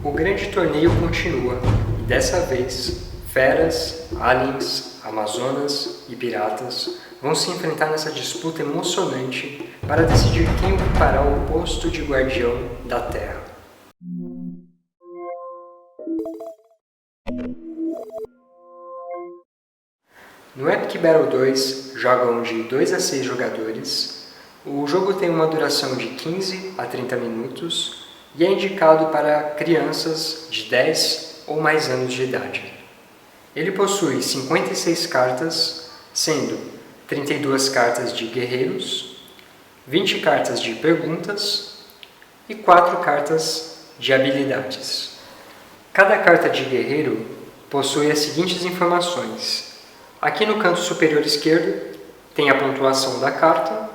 O grande torneio continua e dessa vez, feras, aliens, amazonas e piratas vão se enfrentar nessa disputa emocionante para decidir quem ocupará o posto de guardião da Terra. No Epic Battle 2, jogam de 2 a 6 jogadores. O jogo tem uma duração de 15 a 30 minutos e é indicado para crianças de 10 ou mais anos de idade. Ele possui 56 cartas, sendo 32 cartas de guerreiros, 20 cartas de perguntas e 4 cartas de habilidades. Cada carta de guerreiro possui as seguintes informações. Aqui no canto superior esquerdo tem a pontuação da carta,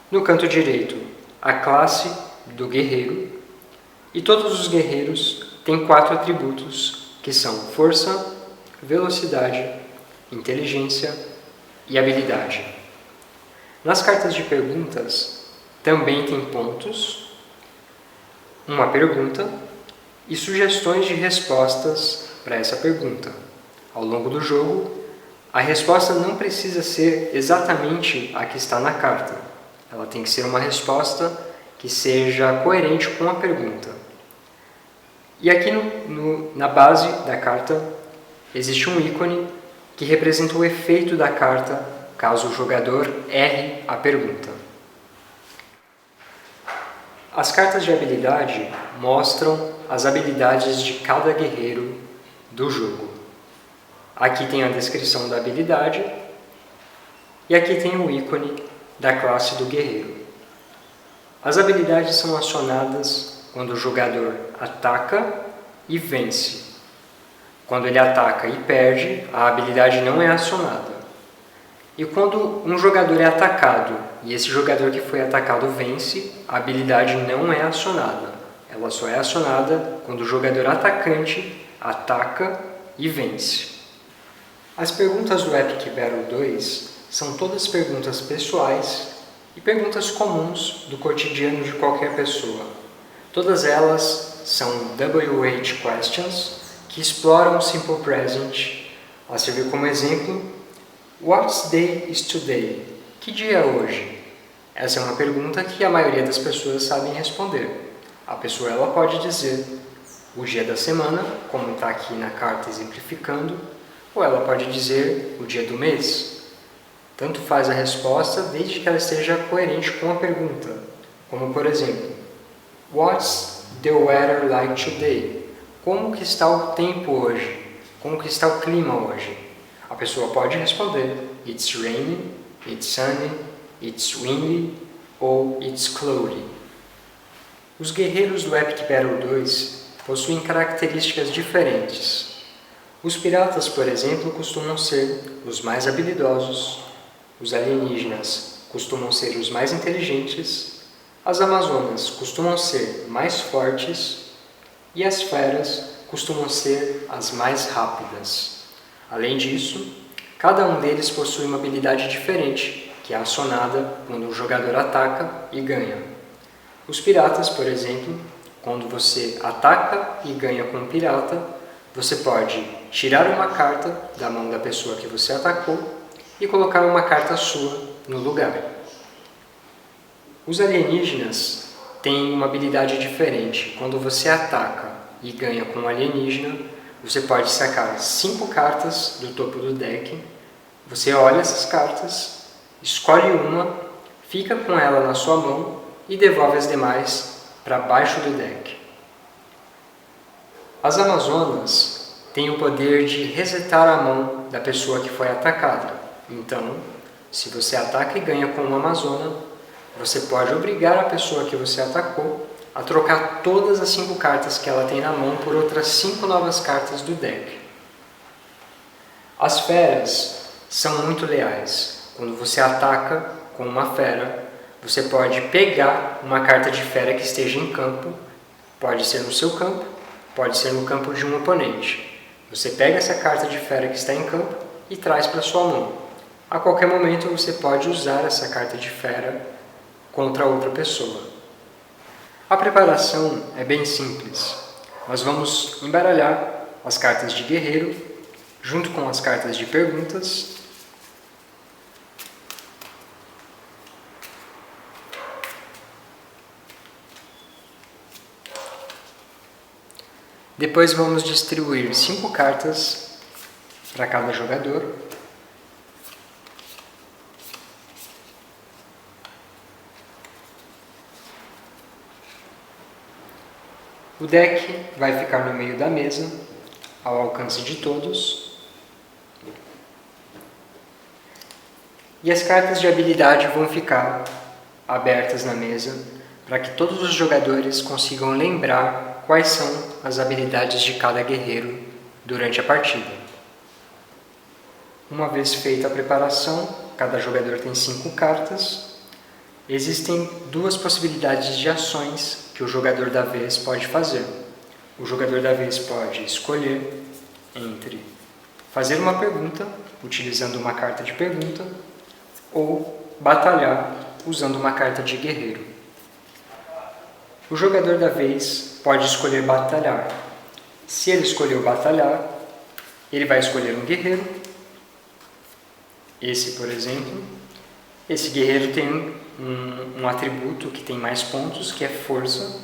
no canto direito a classe do guerreiro e todos os guerreiros têm 4 atributos que são força, velocidade, inteligência e habilidade. Nas cartas de perguntas também tem pontos, uma pergunta e sugestões de respostas para essa pergunta. Ao longo do jogo, a resposta não precisa ser exatamente a que está na carta. Ela tem que ser uma resposta que seja coerente com a pergunta. E aqui na base da carta existe um ícone que representa o efeito da carta caso o jogador erre a pergunta. As cartas de habilidade mostram as habilidades de cada guerreiro do jogo. Aqui tem a descrição da habilidade e aqui tem o ícone da classe do guerreiro. As habilidades são acionadas quando o jogador ataca e vence. Quando ele ataca e perde, a habilidade não é acionada. E quando um jogador é atacado e esse jogador que foi atacado vence, a habilidade não é acionada. Ela só é acionada quando o jogador atacante ataca e vence. As perguntas do Epic Battle 2 são todas perguntas pessoais e perguntas comuns do cotidiano de qualquer pessoa. Todas elas são WH questions que exploram o Simple Present a servir como exemplo. What day is today? Que dia é hoje? Essa é uma pergunta que a maioria das pessoas sabem responder. A pessoa ela pode dizer o dia da semana, como está aqui na carta exemplificando, ou ela pode dizer o dia do mês. Tanto faz a resposta desde que ela esteja coerente com a pergunta. Como por exemplo, What's the weather like today? Como que está o tempo hoje? Como que está o clima hoje? A pessoa pode responder It's raining, it's sunny, it's windy ou it's cloudy. Os guerreiros do Epic Battle 2 possuem características diferentes. Os piratas, por exemplo, costumam ser os mais habilidosos, os alienígenas costumam ser os mais inteligentes, as amazonas costumam ser mais fortes e as feras costumam ser as mais rápidas. Além disso, cada um deles possui uma habilidade diferente, que é acionada quando o jogador ataca e ganha. Os piratas, por exemplo, quando você ataca e ganha com um pirata, você pode tirar uma carta da mão da pessoa que você atacou e colocar uma carta sua no lugar. Os alienígenas têm uma habilidade diferente. Quando você ataca e ganha com um alienígena, você pode sacar 5 cartas do topo do deck. Você olha essas cartas, escolhe uma, fica com ela na sua mão e devolve as demais para baixo do deck. As amazonas têm o poder de resetar a mão da pessoa que foi atacada. Então, se você ataca e ganha com uma amazona, você pode obrigar a pessoa que você atacou a trocar todas as 5 cartas que ela tem na mão por outras 5 novas cartas do deck. As feras são muito leais. Quando você ataca com uma fera, você pode pegar uma carta de fera que esteja em campo, pode ser no seu campo, pode ser no campo de um oponente. Você pega essa carta de fera que está em campo e traz para sua mão. A qualquer momento você pode usar essa carta de fera contra outra pessoa. A preparação é bem simples. Nós vamos embaralhar as cartas de guerreiro junto com as cartas de perguntas. Depois vamos distribuir 5 cartas para cada jogador. O deck vai ficar no meio da mesa, ao alcance de todos. E as cartas de habilidade vão ficar abertas na mesa para que todos os jogadores consigam lembrar quais são as habilidades de cada guerreiro durante a partida. Uma vez feita a preparação, cada jogador tem 5 cartas. Existem 2 possibilidades de ações que o jogador da vez pode fazer. O jogador da vez pode escolher entre fazer uma pergunta, utilizando uma carta de pergunta, ou batalhar usando uma carta de guerreiro. O jogador da vez pode escolher batalhar. Se ele escolheu batalhar, ele vai escolher um guerreiro. Esse, por exemplo. Esse guerreiro tem um atributo que tem mais pontos, que é força.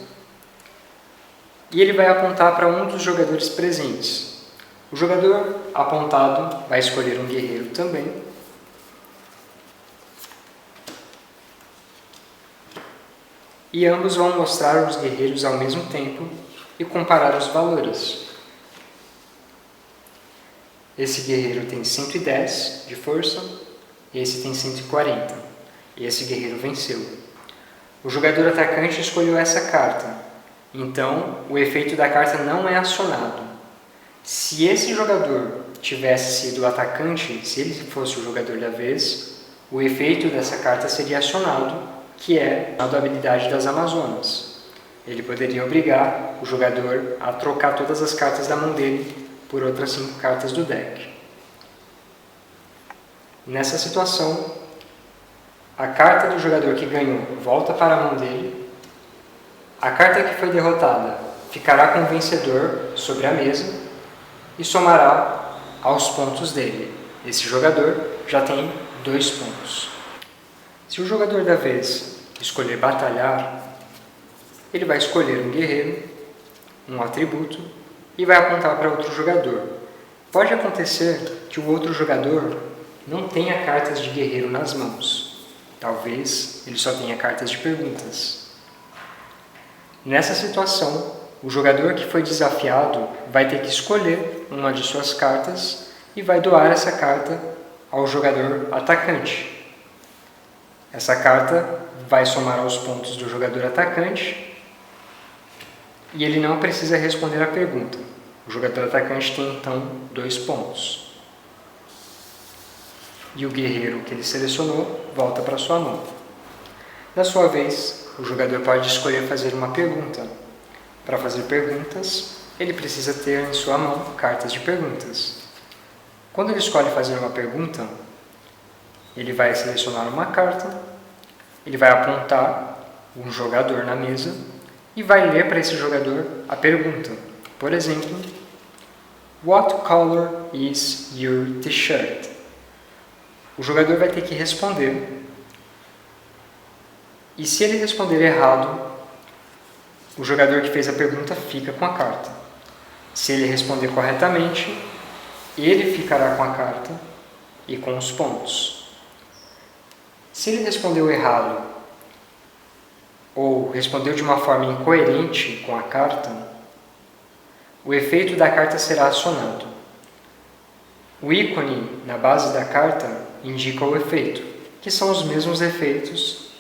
E ele vai apontar para um dos jogadores presentes. O jogador apontado vai escolher um guerreiro também. E ambos vão mostrar os guerreiros ao mesmo tempo e comparar os valores. Esse guerreiro tem 110 de força, esse tem 140. E esse guerreiro venceu. O jogador atacante escolheu essa carta, então o efeito da carta não é acionado. Se esse jogador tivesse sido o atacante, se ele fosse o jogador da vez, o efeito dessa carta seria acionado, que é a habilidade das Amazonas. Ele poderia obrigar o jogador a trocar todas as cartas da mão dele por outras 5 cartas do deck. Nessa situação, a carta do jogador que ganhou volta para a mão dele, a carta que foi derrotada ficará com o vencedor sobre a mesa e somará aos pontos dele. Esse jogador já tem 2 pontos. Se o jogador da vez escolher batalhar, ele vai escolher um guerreiro, um atributo, e vai apontar para outro jogador. Pode acontecer que o outro jogador não tenha cartas de guerreiro nas mãos. Talvez ele só tenha cartas de perguntas. Nessa situação, o jogador que foi desafiado vai ter que escolher uma de suas cartas e vai doar essa carta ao jogador atacante. Essa carta vai somar aos pontos do jogador atacante e ele não precisa responder a pergunta. O jogador atacante tem então 2 pontos. E o guerreiro que ele selecionou volta para sua mão. Na sua vez, o jogador pode escolher fazer uma pergunta. Para fazer perguntas, ele precisa ter em sua mão cartas de perguntas. Quando ele escolhe fazer uma pergunta, ele vai selecionar uma carta, ele vai apontar um jogador na mesa e vai ler para esse jogador a pergunta. Por exemplo, What color is your t-shirt? O jogador vai ter que responder. E se ele responder errado, o jogador que fez a pergunta fica com a carta. Se ele responder corretamente, ele ficará com a carta e com os pontos. Se ele respondeu errado ou respondeu de uma forma incoerente com a carta, o efeito da carta será acionado. O ícone na base da carta indica o efeito, que são os mesmos efeitos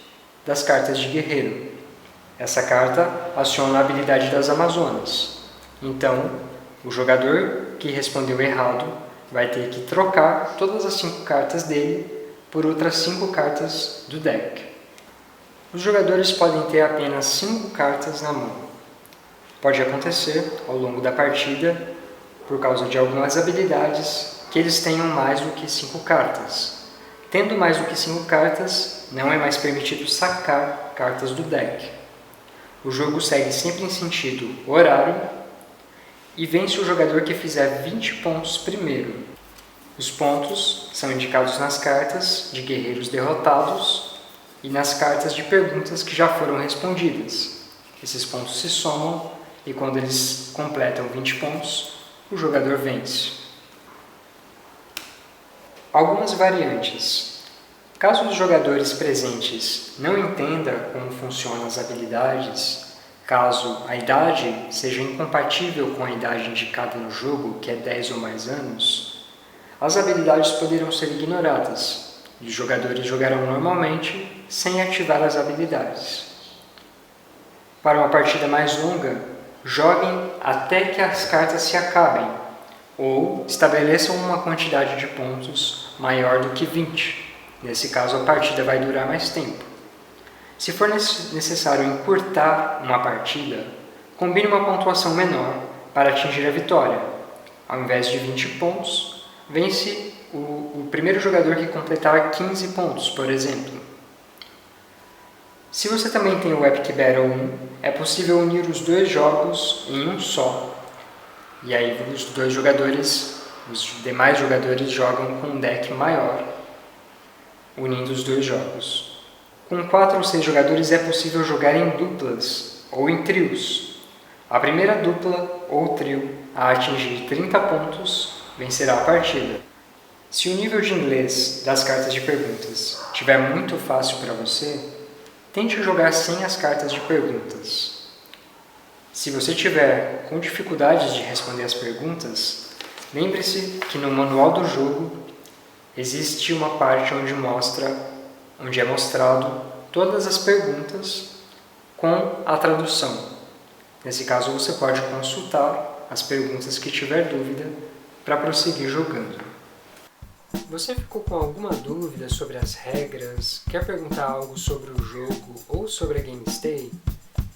das cartas de guerreiro. Essa carta aciona a habilidade das Amazonas. Então, o jogador que respondeu errado vai ter que trocar todas as 5 cartas dele por outras 5 cartas do deck. Os jogadores podem ter apenas 5 cartas na mão. Pode acontecer, ao longo da partida, por causa de algumas habilidades, que eles tenham mais do que 5 cartas. Tendo mais do que 5 cartas, não é mais permitido sacar cartas do deck. O jogo segue sempre em sentido horário e vence o jogador que fizer 20 pontos primeiro. Os pontos são indicados nas cartas de guerreiros derrotados e nas cartas de perguntas que já foram respondidas. Esses pontos se somam e quando eles completam 20 pontos, o jogador vence. Algumas variantes. Caso os jogadores presentes não entendam como funcionam as habilidades, caso a idade seja incompatível com a idade indicada no jogo, que é 10 ou mais anos, as habilidades poderão ser ignoradas e os jogadores jogarão normalmente sem ativar as habilidades. Para uma partida mais longa, joguem até que as cartas se acabem ou estabeleçam uma quantidade de pontos maior do que 20. Nesse caso, a partida vai durar mais tempo. Se for necessário encurtar uma partida, combine uma pontuação menor para atingir a vitória. Ao invés de 20 pontos, vence o primeiro jogador que completar 15 pontos, por exemplo. Se você também tem o Epic Battle 1, é possível unir os dois jogos em um só. E aí os demais jogadores jogam com um deck maior, unindo os dois jogos. Com 4 ou 6 jogadores é possível jogar em duplas ou em trios. A primeira dupla ou trio a atingir 30 pontos vencerá a partida. Se o nível de inglês das cartas de perguntas estiver muito fácil para você, tente jogar sem as cartas de perguntas. Se você tiver com dificuldades de responder as perguntas, lembre-se que no manual do jogo existe uma parte onde é mostrado todas as perguntas com a tradução. Nesse caso, você pode consultar as perguntas que tiver dúvida para prosseguir jogando. Você ficou com alguma dúvida sobre as regras? Quer perguntar algo sobre o jogo ou sobre a GameStay?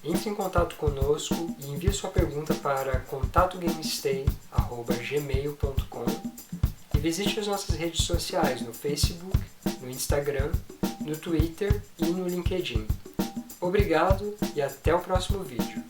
Entre em contato conosco e envie sua pergunta para contatogamestay@gmail.com e visite as nossas redes sociais no Facebook, no Instagram, no Twitter e no LinkedIn. Obrigado e até o próximo vídeo.